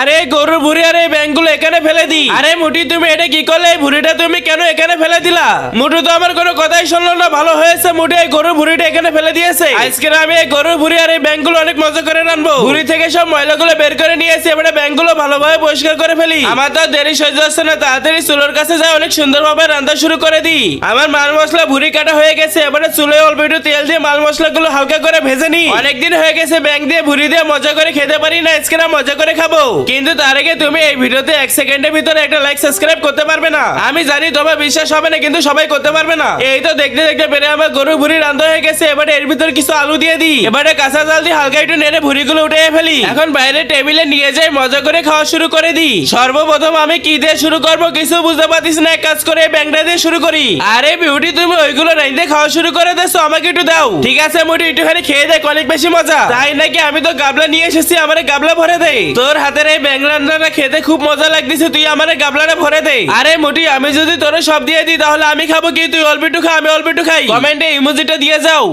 আরে গরুর ভুড়ি আর এই ব্যাংকগুলো এখানে ফেলে দি। আরে মুটি তুমি এটা কি করলে? এই ভুড়িটা তুমি কেন এখানে ফেলে দিলা? মুটু তো আমার কোনো কথাই শুনলো না। ভালো হয়েছে মুটি এই গরুর ভুড়িটা এখানে ফেলে দিয়েছে। আজকে আমি এই গরুর ভুড়ি আর এই ব্যাংকগুলো অনেক মজা করে রানবো। ভুড়ি থেকে সব ময়লাগুলো বের করে নিয়েছি, এবারে ব্যাংকগুলো ভালোভাবে পরিষ্কার করে ফেলি। আমার তো দেরি সহ্য হচ্ছে না, তাড়াতাড়ি চুলোর কাছে যাই অনেক সুন্দরভাবে রান্না শুরু করে দিই। আমার মাল মশলা ভুড়ি কাটা হয়ে গেছে, এবারে চুলোয় অল্প একটু তেল দিয়ে মাল মশলাগুলো হালকা করে ভেজে নি। অনেকদিন হয়ে গেছে ব্যাংক দিয়ে ভুড়ি দিয়ে মজা করে খেতে পারি না, আজকে না মজা করে খাবো। কিন্তু তার আগে তুমি এই ভিডিওতে 1 সেকেন্ডের ভিতরে একটা লাইক সাবস্ক্রাইব করতে পারবে না? আমি জানি তোমার বিশ্বাস হবে না, কিন্তু সবাই করতে পারবে না। এই তো দেখতে দেখতে পেরে আমার গরু ভুড়ি রান্না হয়ে গেছে, এবারে এর ভিতর কিছু আলু দিয়ে দিই। এবারে কাঁচা জাল দিয়ে হালকা একটু নেড়ে ভুড়িগুলো উঠে ফেলি। এখন বাইরে টেবিলে নিয়ে যাই, মজা করে খাওয়া শুরু করে দিই। সর্বপ্রথম আমি কি দিয়ে শুরু করবো কিছু বুঝতে পারছিস না, এক কাজ করে ব্যাংকটা দিয়ে শুরু করি। আরে বিউটি তুমি ওইগুলো রাইন্দে খাওয়া শুরু করে দেছো, আমাকে একটু দাও। ঠিক আছে মুটি, একটুখানি খেয়ে দেখ, অনেক বেশি মজা। তাই নাকি? আমি তো গাবলা নিয়ে এসেছি, আমার গাবলা ভরে দে। তোর হাতের এই ব্যাংক রান্নাটা খেতে খুব মজা লাগতেছে, তুই আমার গাবলাটা ভরে দে। আরে মুটি আমি যদি তোরে সব দিয়ে দিই তাহলে আমি খাবো কি? তুই অল্প একটু খা, আমি অল্প একটু খাই। কমেন্টে ইমোজিটা দিয়ে যাও।